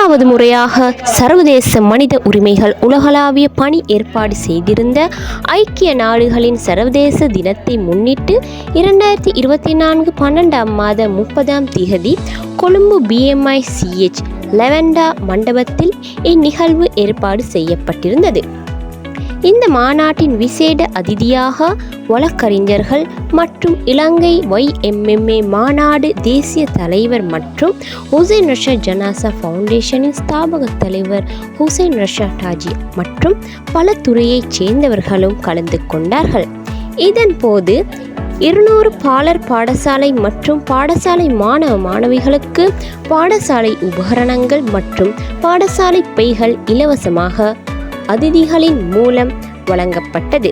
முதலாவது முறையாக சர்வதேச மனித உரிமைகள் உலகளாவிய பணி ஏற்பாடு செய்திருந்த ஐக்கிய நாடுகளின் சர்வதேச தினத்தை முன்னிட்டு 2024 12ஆம் மாதம் 30ஆம் திகதி கொழும்பு BMICH லெவண்டா மண்டபத்தில் இந்நிகழ்வு ஏற்பாடு செய்யப்பட்டிருந்தது. இந்த மாநாட்டின் விசேட அதிதியாக வழக்கறிஞர்கள் மற்றும் இலங்கை YMMA மாநாடு தேசிய தலைவர் மற்றும் ஹுசைன் ரஷாட் ஜனாசா ஃபவுண்டேஷனின் ஸ்தாபக தலைவர் ஹுசைன் ரஷாட் ஹாஜி மற்றும் பல துறையைச் சேர்ந்தவர்களும் கலந்து கொண்டார்கள். இதன் போது 200 பாலர் பாடசாலை மற்றும் பாடசாலை மாணவ மாணவிகளுக்கு பாடசாலை உபகரணங்கள் மற்றும் பாடசாலை பைகள் இலவசமாக அதிதிகளின் மூலம் வழங்கப்பட்டது.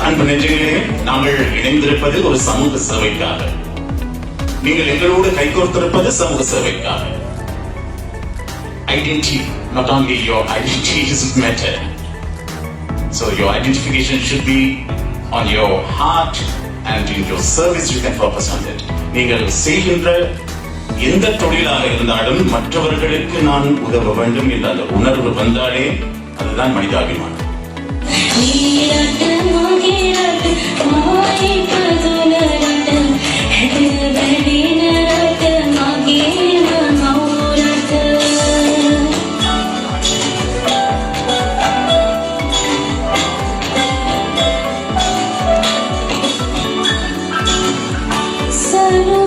அன்பு நெஞ்சங்களே, நாங்கள் இணைந்திருப்பது ஒரு சமூக சேவைக்காக. நீங்கள் எங்களோடு கைகோர்த்திருப்பது சமூக சேவைக்காக. Identity, not only your identity is matter. So your identification should be on your heart and in your service you can focus on it. நீங்கள் செய்கின்ற எந்த தொழிலாக இருந்தாலும் மற்றவர்களுக்கு நான் உதவ வேண்டும் என்ற அந்த உணர்வு வந்தாலே அதுதான் மனிதாபிமானம். Sarva